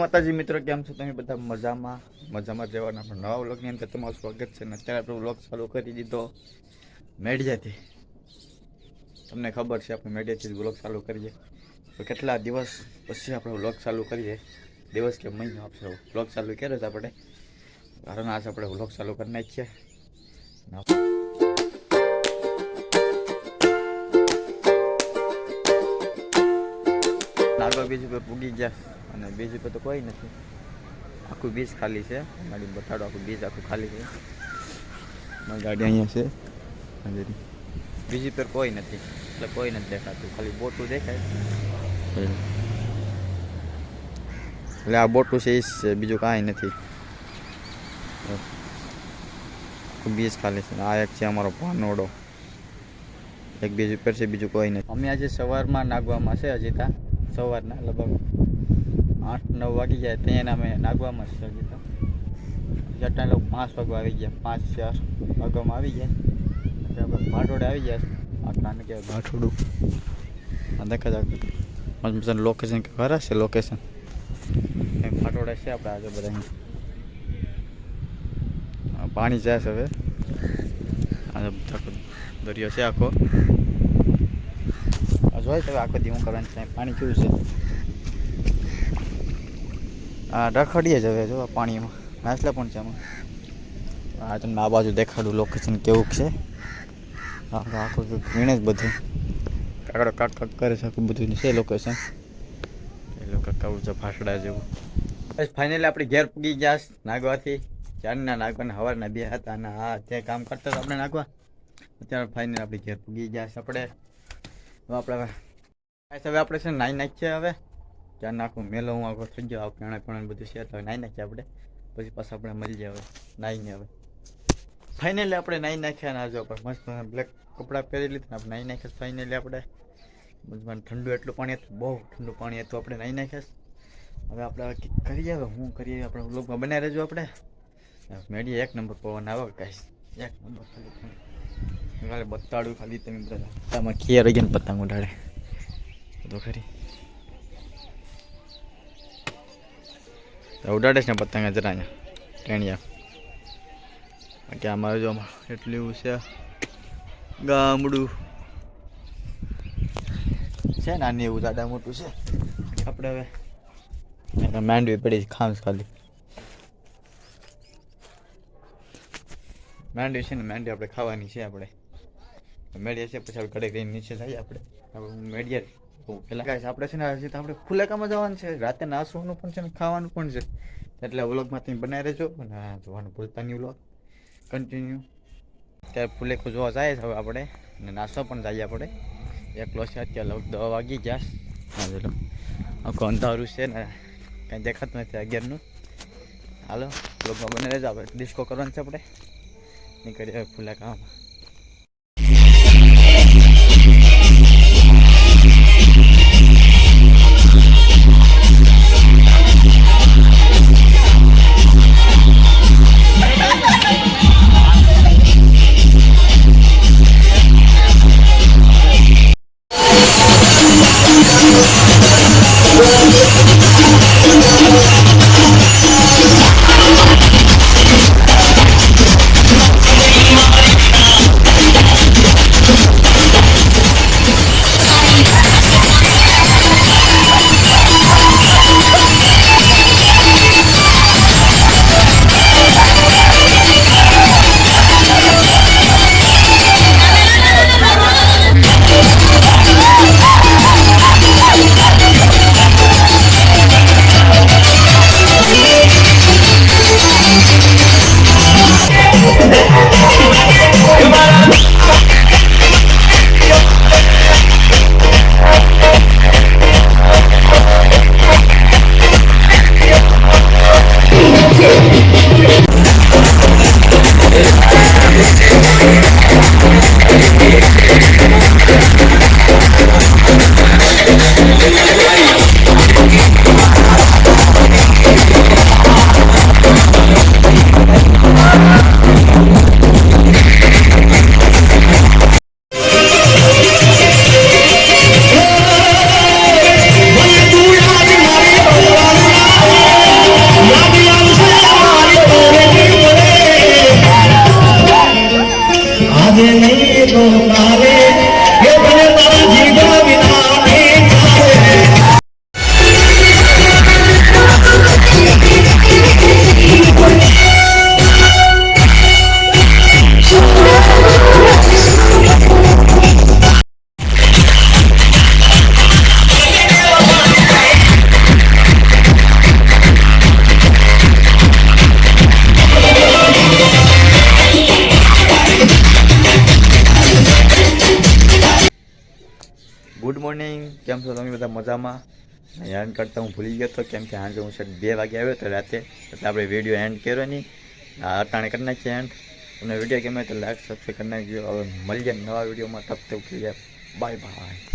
માતાજી મિત્રો, કેમ છો તમે બધા? મજામાં રહેવાના પણ નવા વ્લોગની અંદર તમારું સ્વાગત છે. ને અત્યારે આપણે વ્લોગ ચાલુ કરી દીધો મેડિયાથી. તમને ખબર છે આપણે મેડિયાથી વ્લોગ ચાલુ કરીએ તો કેટલા દિવસ પછી આપણે વ્લોગ ચાલુ કરીએ, દિવસ કે મહિનો આપણે વ્લોગ ચાલુ કર્યો છે આપણે, કારણ આજ આપણે વ્લોગ ચાલુ કરી નાખીએ. નાગવા બીજ ઉપર પૂગી ગયા અને બીજ ઉપર તો કોઈ નથી, આખું બીજ ખાલી છે. ગાડી બતાડો, આખું બીજ આખું ખાલી છે. મારી ગાડી અહીંયા છે, બીજ ઉપર કોઈ નથી, એટલે કોઈ નથી દેખાતું, ખાલી બોટું દેખાય. એટલે આ બોટું છે એ છે, બીજું કાંઈ નથી. બીજ ખાલી છે. આ એક છે અમારો પાનોડો, એક બીજ ઉપર છે, બીજું કોઈ નથી. અમે આજે સવારમાં નાગવામાં છે, હજી ત્યાં સવારના લગભગ 8-9 વાગી જાય ત્યાં અમે નાગવામાં છે. હજી તો જટા લોકો 5 વાગવા આવી ગયા, 5-4 વાગવામાં આવી જાય. આપણે ભાટોડે આવી જાય. આટલાને કહેવાય ભાટોડું. આ દેખા જાય લોકેશન ખરા છે, લોકેશન ભાટોડે છે આપણે આજે બધા. પાણી જાય છે હવે, આજે દરિયો છે આખો. જોઈ તમે આખો દી હું કરવાનું છે, પાણી કેવું છે. હા, રખડીએ જ હવે જો પાણીમાં નાસલા પણ છે આમાં. હા, તમને આ બાજુ દેખાડું લોકેશન કેવું છે. આખું વીણે જ બધું કાકડો કાક કરે છે, આખું બધું છે લોકેશન. એ લોકો કાવું છે ફાસડા જેવું. બસ ફાઇનલી આપણે ઘેર પૂગી ગયા નાગવાથી. ચારના નાગવાના સવારના 2 હતા અને હા ત્યાં કામ કરતા હતા આપણે નાગવા. અત્યારે ફાઇનલી આપણે ઘેર પૂગી ગયા છે. આપણે છે ને નાઈ નાખીએ હવે. ત્યાં નાખું મેલો હું આખો થઈ ગયો, પેણા પેણા બધું છે તો નાઈ નાખીએ આપણે. પછી પાછા આપણે મળી જાય હવે નાઈને. હવે ફાઇનલી આપણે નાઈ નાખ્યા. ના જો મસ્ત બ્લેક કપડાં પહેરી લીધા, આપણે નાઈ નાખ્યા. ફાઇનલી આપણે ઠંડુ એટલું પાણી હતું, બહુ ઠંડુ પાણી હતું. આપણે નાઈ નાખ્યા. હવે આપણે કરીએ, હવે હું કરીએ આપણે વ્લોગમાં બનાવી રહેજો. આપણે મેળીએ. એક નંબર પવન આવે ગાઈસ, એક નંબર. ખાલી બતાડું ખાલી તમે બધા આમાં ખીર રહી ગયા ને પતંગ ઉડાડે તો ખરી ઉડાડે છે ને પતંગ જરા અહીંયા ટેણિયા. કે અમારે જો એટલું એવું છે ગામડું છે, નાની એવું જાડા મોટું છે. આપણે હવે માંડવી પડી ખાસ, ખાલી માંડવી છે ને, માંડવી આપણે ખાવાની છે. આપણે મેળીએ છે પછી આપણે ઘડે નીચે જઈએ. આપણે મેળીએ પેલા કાંઈ આપણે છે ને હજી તો આપણે ફુલેકામાં જવાનું છે, રાતે નાસવાનું પણ છે ને ખાવાનું પણ છે. એટલે વ્લોગમાં તમે બનાવી રહેજો અને જોવાનું ભૂલતા નહીં. Vlog continue. ત્યારે ફુલેકો જોવા જાય છે હવે આપણે, અને નાસ્તો પણ જઈએ આપણે. એકલો છે અત્યારે લગભગ 10 વાગી ગયા. હા ચલો, આખું અંધારું છે ને કાંઈ દેખાતું નથી 11નું. હાલો વ્લોગમાં બનાવી રહેજો. આપણે ડિસ્કો કરવાનું છે, આપણે નીકળીએ ફુલેકામાં. આજે નહીં તો કાલે એ ભલે તારા જીવા વિના નહીં ચાલે. ગુડ મોર્નિંગ, કેમ છો તમે બધા? મજામાં? હેરાન કરતા હું ભૂલી ગયો હતો, કેમ કે આજે હું શર્ટ 2 વાગે આવ્યો હતો રાતે, એટલે આપણે વિડીયો એન્ડ કર્યો નહીં. અટાણે કરી નાખીએ એન્ડ. તમને વિડીયો ગમે તો લાઈક સબસ્ક્રાઈબ કરી નાખજો. હવે મળીએ નવા વિડીયોમાં. તબ તક બાય બાય.